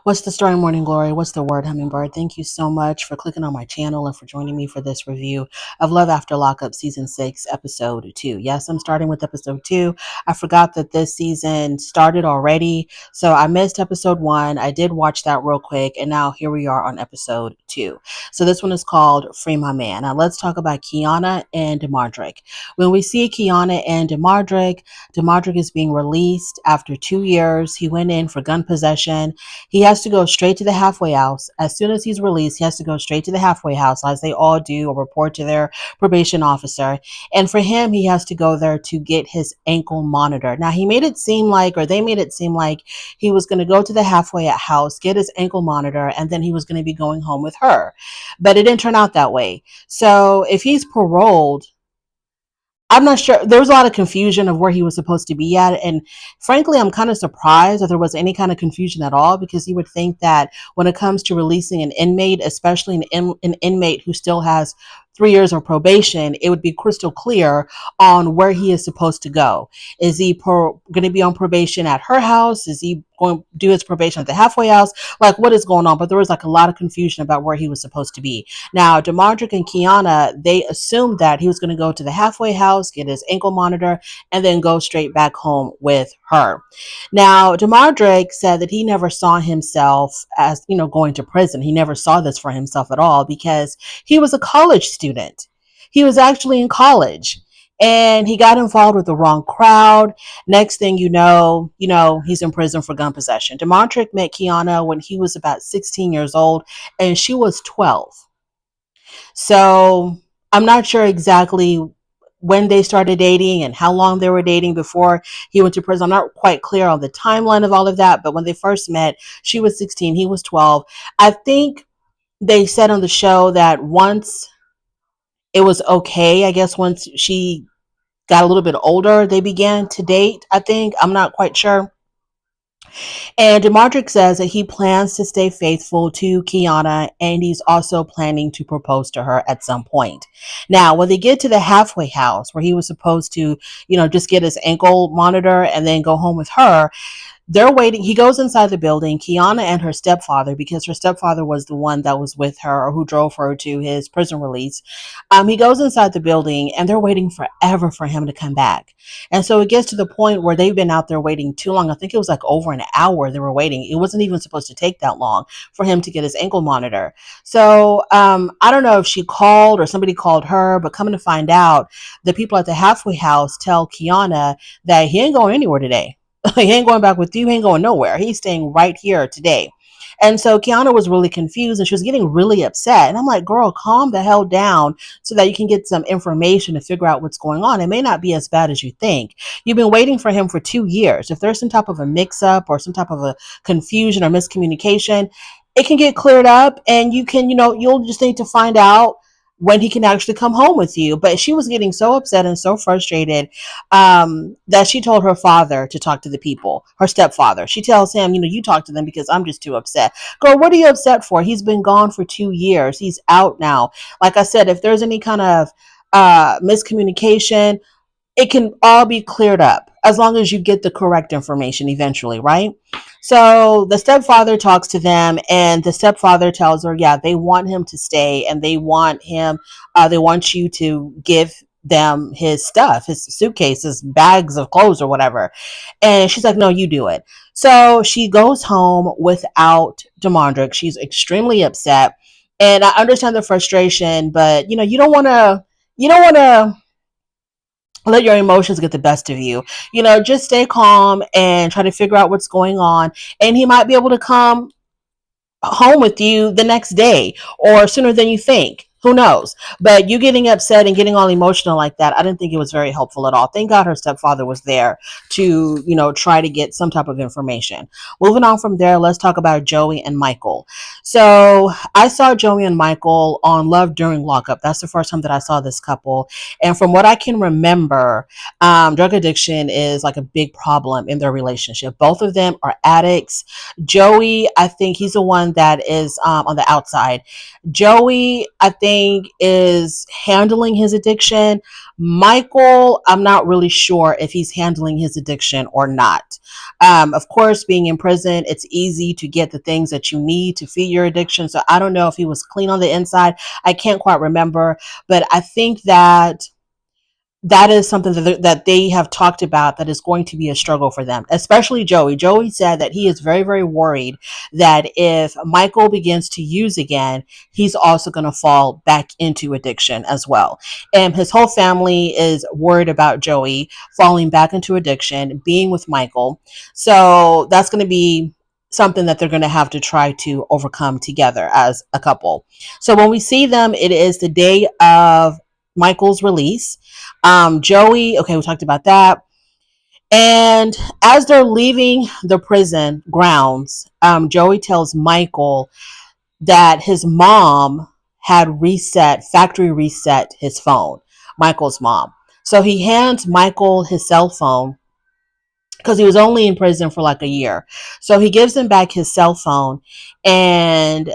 What's the story, Morning Glory? What's the word, Hummingbird? Thank you so much for clicking on my channel and for joining me for this review of Love After Lockup Season 6, Episode 2. Yes, I'm starting with Episode 2. I forgot that this season started already, so I missed Episode 1. I did watch that real quick, and now here we are on Episode 2. So this one is called Free My Man. Now let's talk about Quiana and Damodrick. When we see Quiana and Damodrick, Damodrick is being released after 2 years. He went in for gun possession. He has to go straight to the halfway house. As soon as he's released, he has to go straight to the halfway house, as they all do, or report to their probation officer. And for him, he has to go there to get his ankle monitor. Now, he made it seem like, or they made it seem like, he was going to go to the halfway house, get his ankle monitor, and then he was going to be going home with her. But it didn't turn out that way. So if he's paroled, I'm not sure. There was a lot of confusion of where he was supposed to be at. And frankly, I'm kind of surprised that there was any kind of confusion at all, because you would think that when it comes to releasing an inmate, especially an inmate who still has 3 years of probation, it would be crystal clear on where he is supposed to go. Is he going to be on probation at her house? Is he going to do his probation at the halfway house? Like, what is going on? But there was like a lot of confusion about where he was supposed to be. Now, Damodrick and Quiana, they assumed that he was going to go to the halfway house, get his ankle monitor, and then go straight back home with her. Now, Damodrick said that he never saw himself as, going to prison. He never saw this for himself at all, because he was a college student. He was actually in college. And he got involved with the wrong crowd. Next thing he's in prison for gun possession. Damodrick met Quiana when he was about 16 years old, and she was 12. So I'm not sure exactly when they started dating and how long they were dating before he went to prison. I'm not quite clear on the timeline of all of that, but when they first met, she was 16, he was 12. I think they said on the show that once it was okay, I guess once she got a little bit older, they began to date, I think. I'm not quite sure. And Damodrick says that he plans to stay faithful to Quiana, and he's also planning to propose to her at some point. Now, when they get to the halfway house where he was supposed to, just get his ankle monitor and then go home with her, they're waiting. He goes inside the building, Quiana and her stepfather, because her stepfather was the one that was with her, or who drove her to his prison release. He goes inside the building, and they're waiting forever for him to come back. And so it gets to the point where they've been out there waiting too long. I think it was like over an hour they were waiting. It wasn't even supposed to take that long for him to get his ankle monitor. So I don't know if she called or somebody called her, but coming to find out, the people at the halfway house tell Quiana that he ain't going anywhere today. He ain't going back with you. He ain't going nowhere. He's staying right here today. And so Quiana was really confused, and she was getting really upset. And I'm like, girl, calm the hell down so that you can get some information to figure out what's going on. It may not be as bad as you think. You've been waiting for him for 2 years. If there's some type of a mix up or some type of a confusion or miscommunication, it can get cleared up, and you can, you'll just need to find out when he can actually come home with you. But she was getting so upset and so frustrated that she told her father to talk to the people, her stepfather. She tells him, you talk to them, because I'm just too upset. Girl, what are you upset for? He's been gone for 2 years. He's out now. Like I said, if there's any kind of miscommunication, it can all be cleared up as long as you get the correct information eventually, right? So the stepfather talks to them, and the stepfather tells her, yeah, they want him to stay, and they want you to give them his stuff, his suitcases, bags of clothes or whatever. And she's like, no, you do it. So she goes home without Damodrick. She's extremely upset. And I understand the frustration, but you don't want to let your emotions get the best of you. Just stay calm and try to figure out what's going on. And he might be able to come home with you the next day, or sooner than you think. Who knows? But you getting upset and getting all emotional like that, I didn't think it was very helpful at all. Thank God her stepfather was there to, try to get some type of information. Moving on from there, let's talk about Joey and Michael. So I saw Joey and Michael on Love During Lockup. That's the first time that I saw this couple. And from what I can remember, drug addiction is like a big problem in their relationship. Both of them are addicts. Joey, I think he's the one that is on the outside. Joey, I think think, is handling his addiction. Michael, I'm not really sure if he's handling his addiction or not. Of course, being in prison, it's easy to get the things that you need to feed your addiction. So I don't know if he was clean on the inside. I can't quite remember, but I think that is something that they have talked about, that is going to be a struggle for them, especially Joey. Joey said that he is very, very worried that if Michael begins to use again, he's also going to fall back into addiction as well. And his whole family is worried about Joey falling back into addiction, being with Michael. So that's going to be something that they're going to have to try to overcome together as a couple. So when we see them, it is the day of Michael's release. Joey, okay, we talked about that. And as they're leaving the prison grounds, Joey tells Michael that his mom had factory reset his phone, Michael's mom. So he hands Michael his cell phone because he was only in prison for like a year. So he gives him back his cell phone, and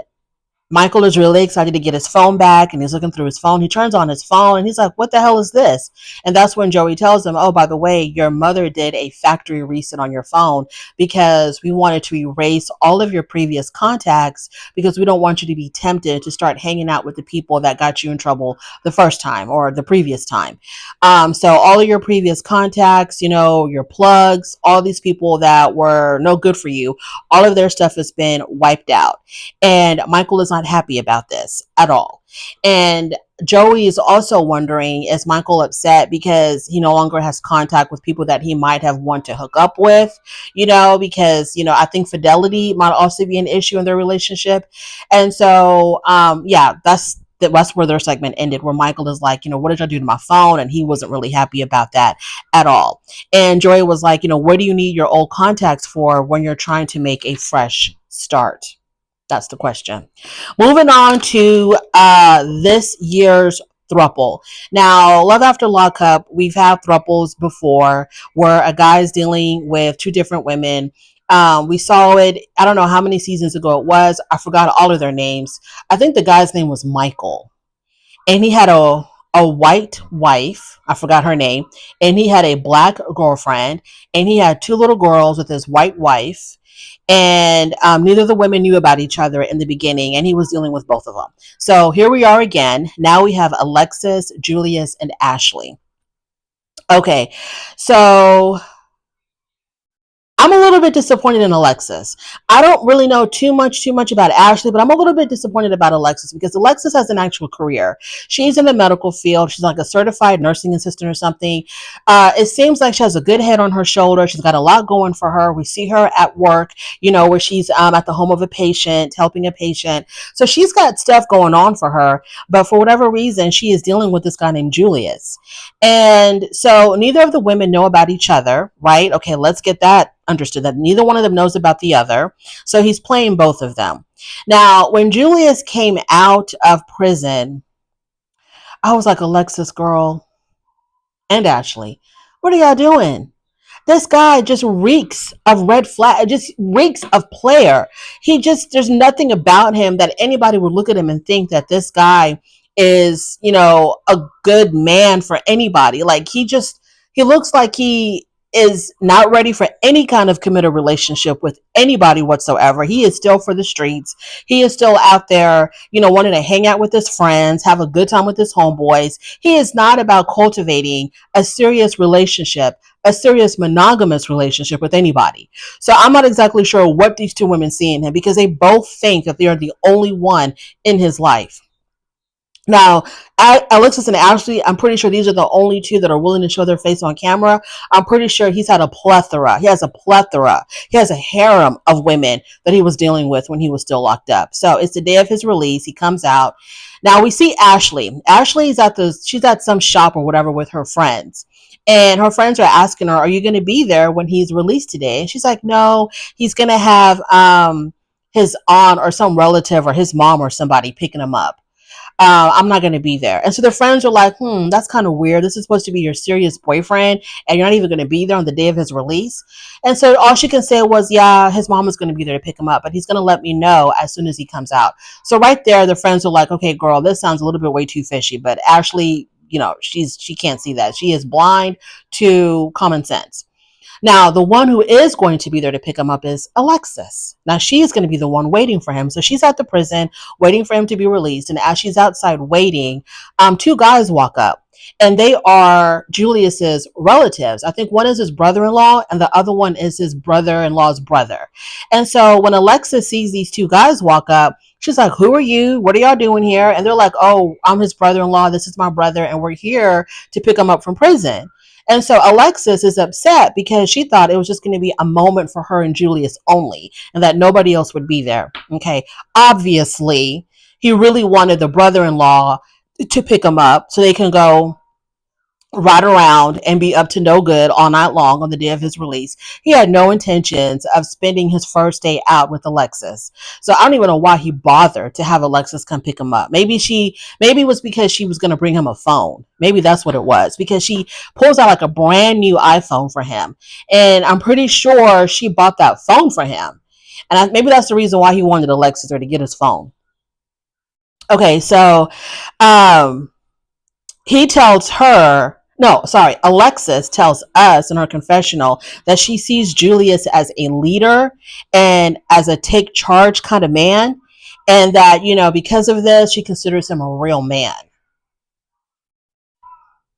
Michael is really excited to get his phone back, and he's looking through his phone. He turns on his phone and he's like, what the hell is this? And that's when Joey tells him, oh, by the way, your mother did a factory reset on your phone because we wanted to erase all of your previous contacts because we don't want you to be tempted to start hanging out with the people that got you in trouble the first time or the previous time. So all of your previous contacts, your plugs, all these people that were no good for you, all of their stuff has been wiped out. And Michael is not happy about this at all. And Joey is also wondering, is Michael upset because he no longer has contact with people that he might have wanted to hook up with, because, I think fidelity might also be an issue in their relationship. And so, that's where their segment ended, where Michael is like, what did y'all do to my phone? And he wasn't really happy about that at all. And Joey was like, what do you need your old contacts for when you're trying to make a fresh start? That's the question. Moving on to this year's throuple. Now, Love After Lockup, we've had throuples before where a guy is dealing with two different women. We saw it, I don't know how many seasons ago it was. I forgot all of their names. I think the guy's name was Michael. And he had a white wife. I forgot her name. And he had a black girlfriend. And he had two little girls with his white wife. And neither of the women knew about each other in the beginning, and he was dealing with both of them. So here we are again. Now we have Alexis, Julius, and Ashley. Okay, so I'm a little bit disappointed in Alexis. I don't really know too much about Ashley, but I'm a little bit disappointed about Alexis because Alexis has an actual career. She's in the medical field. She's like a certified nursing assistant or something. It seems like she has a good head on her shoulder. She's got a lot going for her. We see her at work, where she's at the home of a patient, helping a patient. So she's got stuff going on for her, but for whatever reason, she is dealing with this guy named Julius. And so neither of the women know about each other, right? Okay, let's get that understood, that neither one of them knows about the other. So he's playing both of them. Now, when Julius came out of prison, I was like, Alexis, girl, and Ashley, what are y'all doing? This guy just reeks of red flag, just reeks of player. There's nothing about him that anybody would look at him and think that this guy is, a good man for anybody. Like he looks like he is not ready for any kind of committed relationship with anybody whatsoever. He is still for the streets. He is still out there, wanting to hang out with his friends, have a good time with his homeboys. He is not about cultivating a serious relationship, a serious monogamous relationship with anybody. So I'm not exactly sure what these two women see in him because they both think that they are the only one in his life. Now, Alexis and Ashley, I'm pretty sure these are the only two that are willing to show their face on camera. I'm pretty sure he's had a plethora. He has a plethora. He has a harem of women that he was dealing with when he was still locked up. So it's the day of his release. He comes out. Now we see Ashley. Ashley's she's at some shop or whatever with her friends. And her friends are asking her, are you going to be there when he's released today? And she's like, no, he's going to have his aunt or some relative or his mom or somebody picking him up. I'm not going to be there. And so their friends are like, that's kind of weird. This is supposed to be your serious boyfriend, and you're not even going to be there on the day of his release. And so all she can say was, yeah, his mom is going to be there to pick him up, but he's going to let me know as soon as he comes out. So right there, the friends are like, okay, girl, this sounds a little bit way too fishy. But Ashley, she can't see that. She is blind to common sense. Now, the one who is going to be there to pick him up is Alexis. Now, she is going to be the one waiting for him. So she's at the prison waiting for him to be released. And as she's outside waiting, two guys walk up. And they are Julius's relatives. I think one is his brother-in-law and the other one is his brother-in-law's brother. And so when Alexis sees these two guys walk up, she's like, who are you? What are y'all doing here? And they're like, oh, I'm his brother-in-law. This is my brother. And we're here to pick him up from prison. And so Alexis is upset because she thought it was just going to be a moment for her and Julius only and that nobody else would be there. Okay. Obviously, he really wanted the brother-in-law to pick him up so they can go ride around and be up to no good all night long on the day of his release. He had no intentions of spending his first day out with Alexis. So I don't even know why he bothered to have Alexis come pick him up. Maybe it was because she was going to bring him a phone. Maybe that's what it was, because she pulls out like a brand new iPhone for him. And I'm pretty sure she bought that phone for him. And maybe that's the reason why he wanted Alexis or to get his phone. Okay, so he tells her, no, sorry, Alexis tells us in her confessional that she sees Julius as a leader and as a take charge kind of man. And that, because of this, she considers him a real man.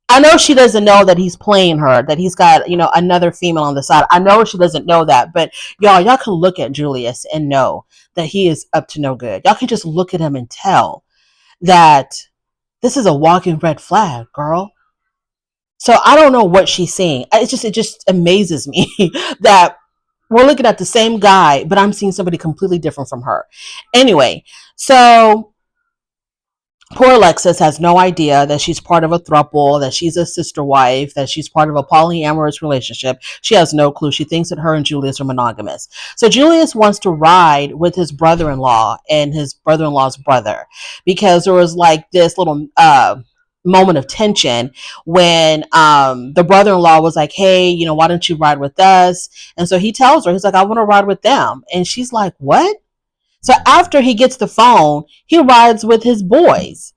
I know she doesn't know that he's playing her, that he's got, another female on the side. I know she doesn't know that, but y'all can look at Julius and know that he is up to no good. Y'all can just look at him and tell that this is a walking red flag, girl. So I don't know what she's seeing. It just amazes me that we're looking at the same guy, but I'm seeing somebody completely different from her. Anyway, so poor Alexis has no idea that she's part of a throuple, that she's a sister wife, that she's part of a polyamorous relationship. She has no clue. She thinks that her and Julius are monogamous. So Julius wants to ride with his brother-in-law and his brother-in-law's brother, because there was like this little moment of tension when the brother-in-law was like, hey, why don't you ride with us? And so he tells her, he's like, I want to ride with them. And she's like, what? So after he gets the phone, he rides with his boys.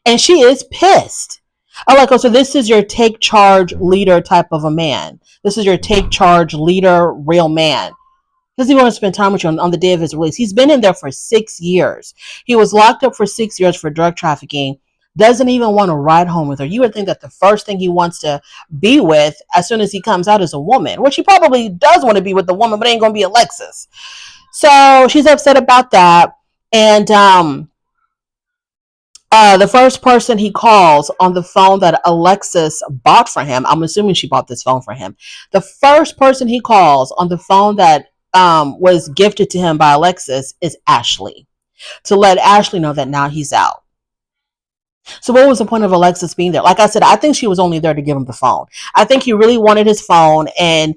And she is pissed. I'm like, oh, so this is your take charge leader type of a man. This is your take charge leader, real man. Does he want to spend time with you on the day of his release? He's been in there for 6 years. He was locked up for 6 years for drug trafficking. Doesn't even want to ride home with her. You would think that the first thing he wants to be with as soon as he comes out is a woman, which he probably does want to be with the woman, but ain't going to be Alexis. So she's upset about that. And the first person he calls on the phone that Alexis bought for him, I'm assuming she bought this phone for him. The first person he calls on the phone that was gifted to him by Alexis is Ashley, to let Ashley know that now he's out. So what was the point of Alexis being there? Like I said, I think she was only there to give him the phone. I think he really wanted his phone, and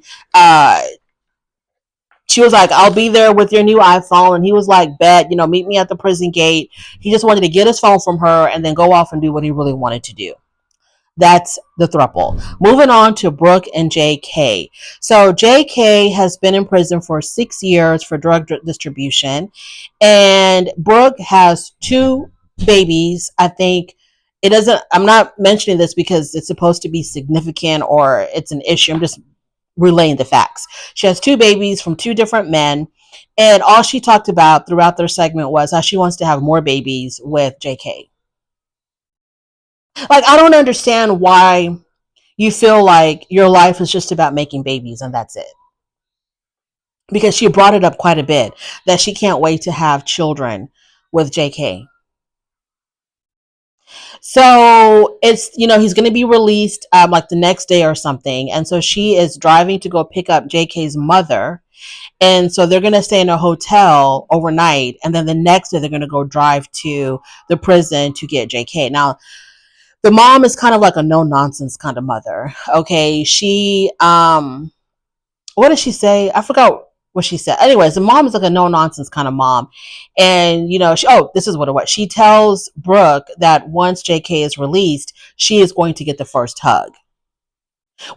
she was like, I'll be there with your new iPhone. And he was like, bet, meet me at the prison gate. He just wanted to get his phone from her and then go off and do what he really wanted to do. That's the throuple. Moving on to Brooke and JK. So JK has been in prison for 6 years for drug distribution. And Brooke has 2 babies. I think I'm not mentioning this because it's supposed to be significant or it's an issue. I'm just relaying the facts. She has 2 babies from 2 different men, and all she talked about throughout their segment was how she wants to have more babies with JK. Like, I don't understand why you feel like your life is just about making babies and that's it. Because she brought it up quite a bit that she can't wait to have children with JK. So it's, he's going to be released like the next day or something. And so she is driving to go pick up JK's mother. And so they're going to stay in a hotel overnight. And then the next day they're going to go drive to the prison to get JK. Now, the mom is kind of like a no nonsense kind of mother. Okay. She, what did she say? I forgot what she said. Anyways, the mom is like a no nonsense kind of mom. And, this is what it was. She tells Brooke that once JK is released, she is going to get the first hug,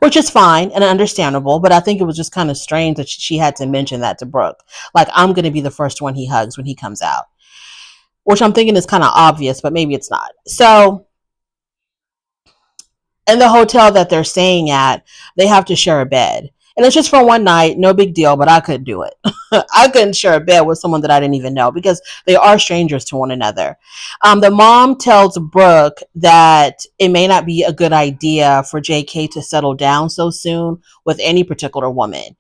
which is fine and understandable. But I think it was just kind of strange that she had to mention that to Brooke. Like, I'm going to be the first one he hugs when he comes out, which I'm thinking is kind of obvious, but maybe it's not. So, in the hotel that they're staying at, they have to share a bed. And it's just for one night, no big deal, but I couldn't do it. I couldn't share a bed with someone that I didn't even know because they are strangers to one another. The mom tells Brooke that it may not be a good idea for JK to settle down so soon with any particular woman,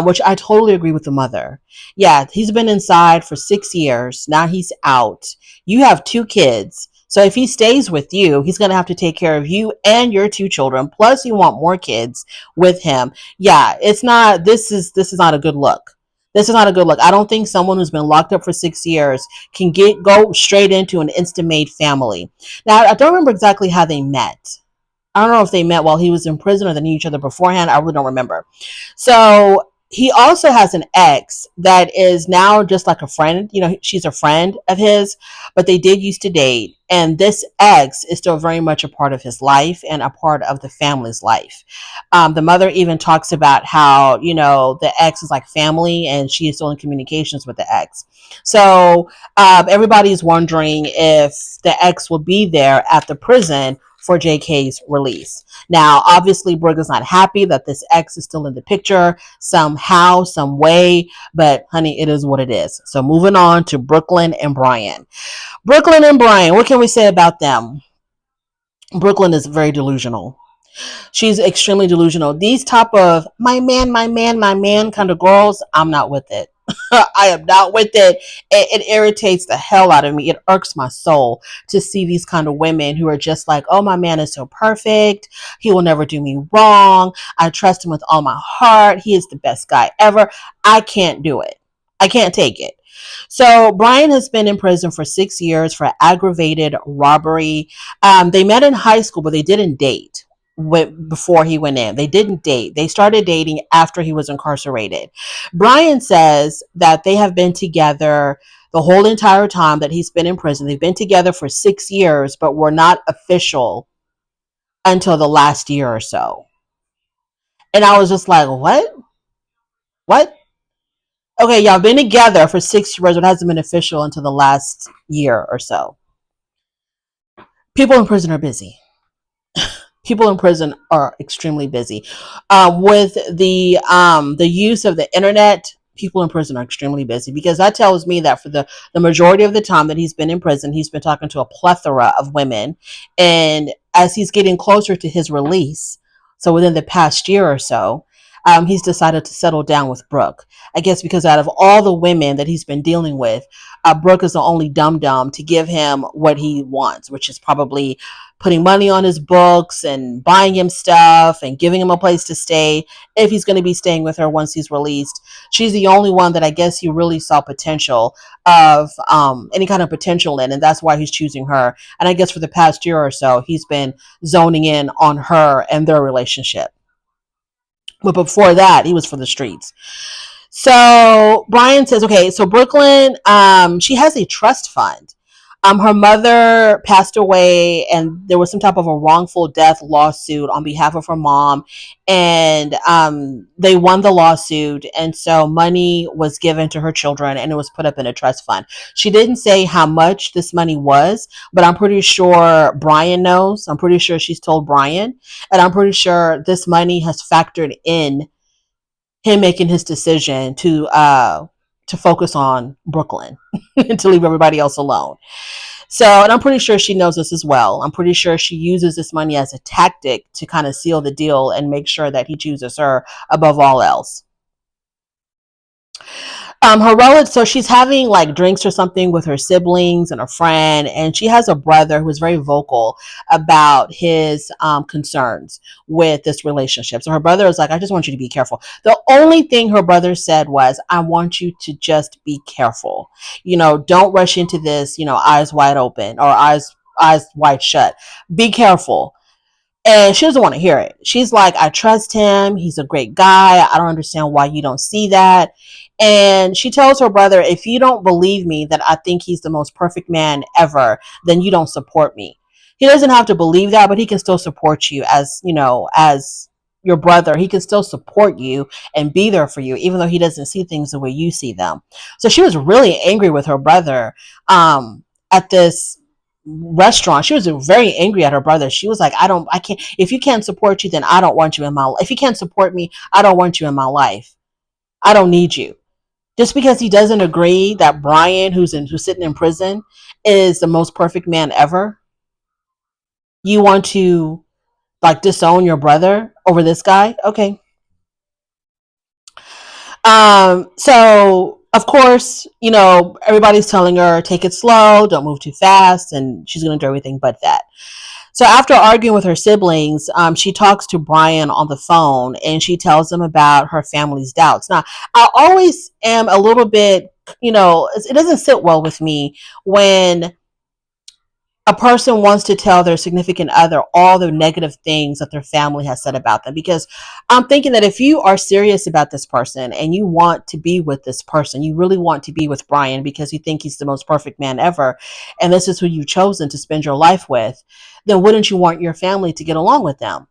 which I totally agree with the mother. Yeah, he's been inside for 6 years. Now he's out. You have 2 kids. So if he stays with you, he's going to have to take care of you and your 2 children. Plus you want more kids with him. Yeah, this is not a good look. This is not a good look. I don't think someone who's been locked up for 6 years can go straight into an instant made family. Now, I don't remember exactly how they met. I don't know if they met while he was in prison or they knew each other beforehand. I really don't remember. So he also has an ex that is now just like a friend. She's a friend of his, but they did used to date. And this ex is still very much a part of his life and a part of the family's life. The mother even talks about how, the ex is like family and she is still in communications with the ex. So everybody's wondering if the ex will be there at the prison for JK's release. Now, obviously, Brooke is not happy that this ex is still in the picture somehow, some way, but honey, it is what it is. So moving on to Brooklyn and Brian. Brooklyn and Brian, what can we say about them? Brooklyn is very delusional. She's extremely delusional. These type of my man kind of girls, I'm not with it. I am not with it. It irritates the hell out of me. It irks my soul to see these kind of women who are just like, oh, my man is so perfect. He will never do me wrong. I trust him with all my heart. He is the best guy ever. I can't do it. I can't take it. So Brian has been in prison for 6 years for aggravated robbery. They met in high school, but they didn't date before he went in. They didn't date. They started dating after he was incarcerated. Brian says that they have been together the whole entire time that he's been in prison. They've been together for 6 years, but were not official until the last year or so. And I was just like, what? What? Okay, y'all been together for 6 years, but it hasn't been official until the last year or so. People in prison are busy. People in prison are extremely busy. With the use of the internet, people in prison are extremely busy, because that tells me that for the majority of the time that he's been in prison, he's been talking to a plethora of women. And as he's getting closer to his release, so within the past year or so, he's decided to settle down with Brooke. I guess because out of all the women that he's been dealing with, Brooke is the only dum-dum to give him what he wants, which is probably putting money on his books and buying him stuff and giving him a place to stay if he's going to be staying with her once he's released. She's the only one that I guess he really saw potential of, any kind of potential in, and that's why he's choosing her. And I guess for the past year or so, he's been zoning in on her and their relationship. But before that, he was for the streets. So Brian says, okay, so Brooklyn, she has a trust fund. Her mother passed away, and there was some type of a wrongful death lawsuit on behalf of her mom, and they won the lawsuit, and so money was given to her children, and it was put up in a trust fund. She didn't say how much this money was, but I'm pretty sure Brian knows. I'm pretty sure she's told Brian, and I'm pretty sure this money has factored in him making his decision to focus on Brooklyn and to leave everybody else alone. So, and I'm pretty sure she knows this as well. I'm pretty sure she uses this money as a tactic to kind of seal the deal and make sure that he chooses her above all else. Her relative, so she's having like drinks or something with her siblings and a friend, and she has a brother who is very vocal about his concerns with this relationship. So her brother is like, I just want you to be careful. The only thing her brother said was, I want you to just be careful. Don't rush into this, eyes wide open or eyes wide shut. Be careful. And she doesn't want to hear it. She's like, I trust him. He's a great guy. I don't understand why you don't see that. And she tells her brother, if you don't believe me that I think he's the most perfect man ever, then you don't support me. He doesn't have to believe that, but he can still support you as, as your brother. He can still support you and be there for you, even though he doesn't see things the way you see them. So she was really angry with her brother at this restaurant. She was very angry at her brother. She was like, I can't, if you can't support you, then I don't want you in my life. If you can't support me, I don't want you in my life. I don't need you. Just because he doesn't agree that Brian, who's sitting in prison, is the most perfect man ever, you want to like disown your brother over this guy? Okay. So of course, everybody's telling her, take it slow, don't move too fast, and she's gonna do everything but that. So after arguing with her siblings, she talks to Brian on the phone and she tells him about her family's doubts. Now, I always am a little bit, it doesn't sit well with me when a person wants to tell their significant other all the negative things that their family has said about them. Because I'm thinking that if you are serious about this person and you want to be with this person, you really want to be with Brian because you think he's the most perfect man ever, and this is who you've chosen to spend your life with, then wouldn't you want your family to get along with them?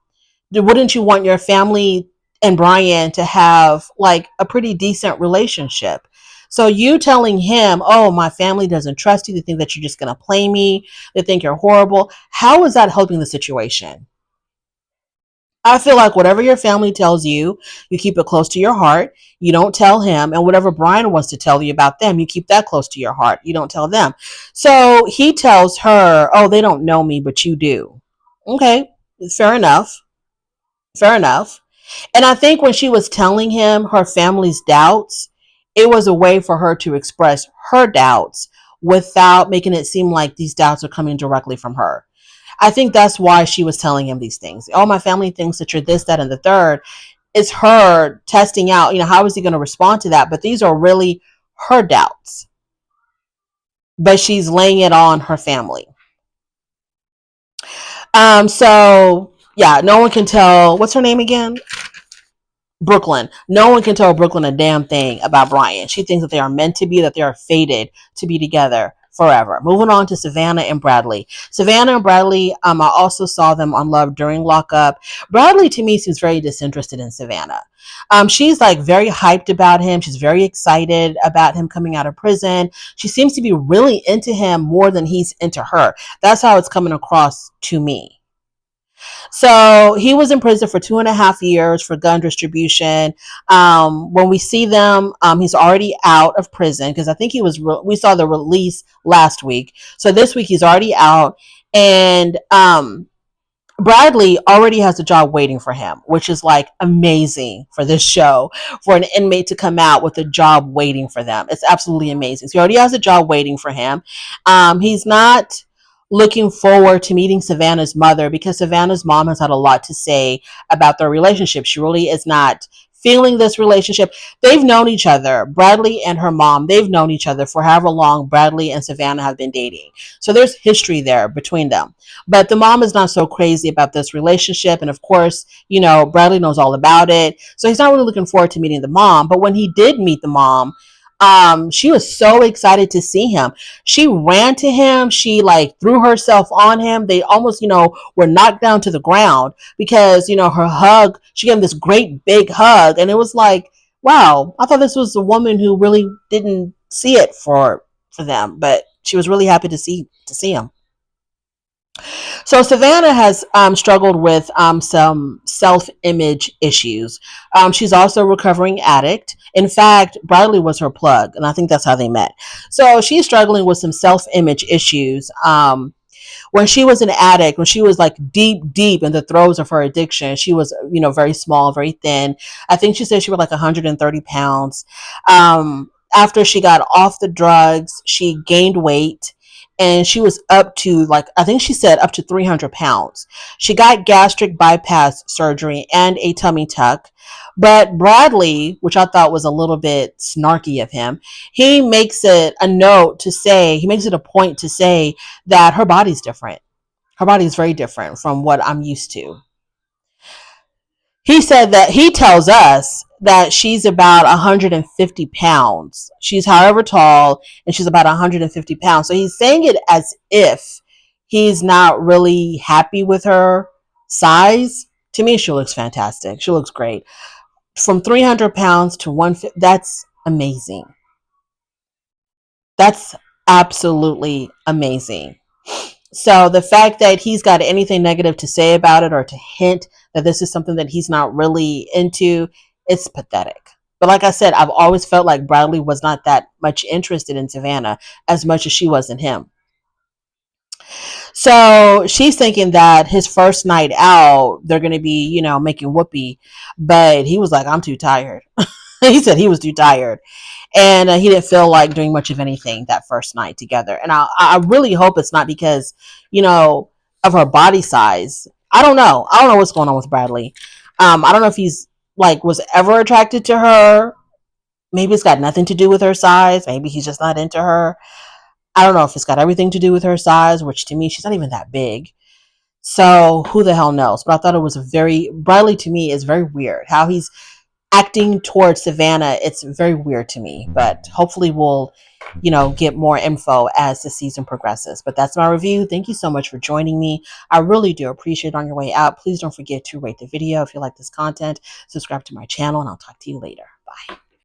Wouldn't you want your family and Brian to have like a pretty decent relationship? So you telling him, oh, my family doesn't trust you. They think that you're just going to play me. They think you're horrible. How is that helping the situation? I feel like whatever your family tells you, you keep it close to your heart. You don't tell him. And whatever Brian wants to tell you about them, you keep that close to your heart. You don't tell them. So he tells her, oh, they don't know me, but you do. Okay, fair enough. Fair enough. And I think when she was telling him her family's doubts, it was a way for her to express her doubts without making it seem like these doubts are coming directly from her. I think that's why she was telling him these things. Oh, my family thinks that you're this, that, and the third. It's her testing out, how is he going to respond to that? But these are really her doubts. But she's laying it on her family. So yeah, no one can tell. What's her name again? Brooklyn. No one can tell Brooklyn a damn thing about Brian. She thinks that they are meant to be, that they are fated to be together forever. Moving on to Savannah and Bradley. Savannah and Bradley, I also saw them on Love During Lockup. Bradley, to me, seems very disinterested in Savannah. She's like very hyped about him. She's very excited about him coming out of prison. She seems to be really into him more than he's into her. That's how it's coming across to me. So he was in prison for 2.5 years for gun distribution. When we see them, he's already out of prison because I think we saw the release last week. So this week he's already out, and Bradley already has a job waiting for him, which is like amazing for this show, for an inmate to come out with a job waiting for them. It's absolutely amazing. So he already has a job waiting for him. He's not looking forward to meeting Savannah's mother because Savannah's mom has had a lot to say about their relationship. She really is not feeling this relationship. They've known each other. Bradley and her mom, they've known each other for however long Bradley and Savannah have been dating. So there's history there between them. But the mom is not so crazy about this relationship. And of course, Bradley knows all about it. So he's not really looking forward to meeting the mom. But when he did meet the mom, she was so excited to see him. She ran to him. She like threw herself on him. They almost, were knocked down to the ground because, her hug, she gave him this great big hug. And it was like, wow, I thought this was a woman who really didn't see it for them, but she was really happy to see him. So Savannah has struggled with some self-image issues. She's also a recovering addict. In fact, Bradley was her plug, and I think that's how they met. So she's struggling with some self-image issues. When she was an addict, when she was like deep in the throes of her addiction, she was, very small, very thin. I think she said she was like 130 pounds. After she got off the drugs, she gained weight, and she was up to like, I think she said up to 300 pounds. She got gastric bypass surgery and a tummy tuck. But Bradley, which I thought was a little bit snarky of him, he makes it a point to say that her body's different. Her body is very different from what I'm used to. He said that he tells us that she's about 150 pounds. She's however tall, and she's about 150 pounds. So he's saying it as if he's not really happy with her size. To me, she looks fantastic. She looks great. From 300 pounds to 150, that's amazing. That's absolutely amazing. So the fact that he's got anything negative to say about it or to hint that this is something that he's not really into, it's pathetic. But like I said, I've always felt like Bradley was not that much interested in Savannah as much as she was in him. So she's thinking that his first night out, they're going to be, making whoopee. But he was like, I'm too tired. He said he was too tired. And he didn't feel like doing much of anything that first night together. And I really hope it's not because, of her body size. I don't know. I don't know what's going on with Bradley. I don't know if he's like was ever attracted to her. Maybe it's got nothing to do with her size. Maybe he's just not into her. I don't know if it's got everything to do with her size, which to me, she's not even that big. So who the hell knows? But I thought it was Bradley to me is very weird. How he's acting towards Savannah, it's very weird to me. But hopefully we'll, get more info as the season progresses. But that's my review. Thank you so much for joining me. I really do appreciate it on your way out. Please don't forget to rate the video if you like this content. Subscribe to my channel, and I'll talk to you later. Bye.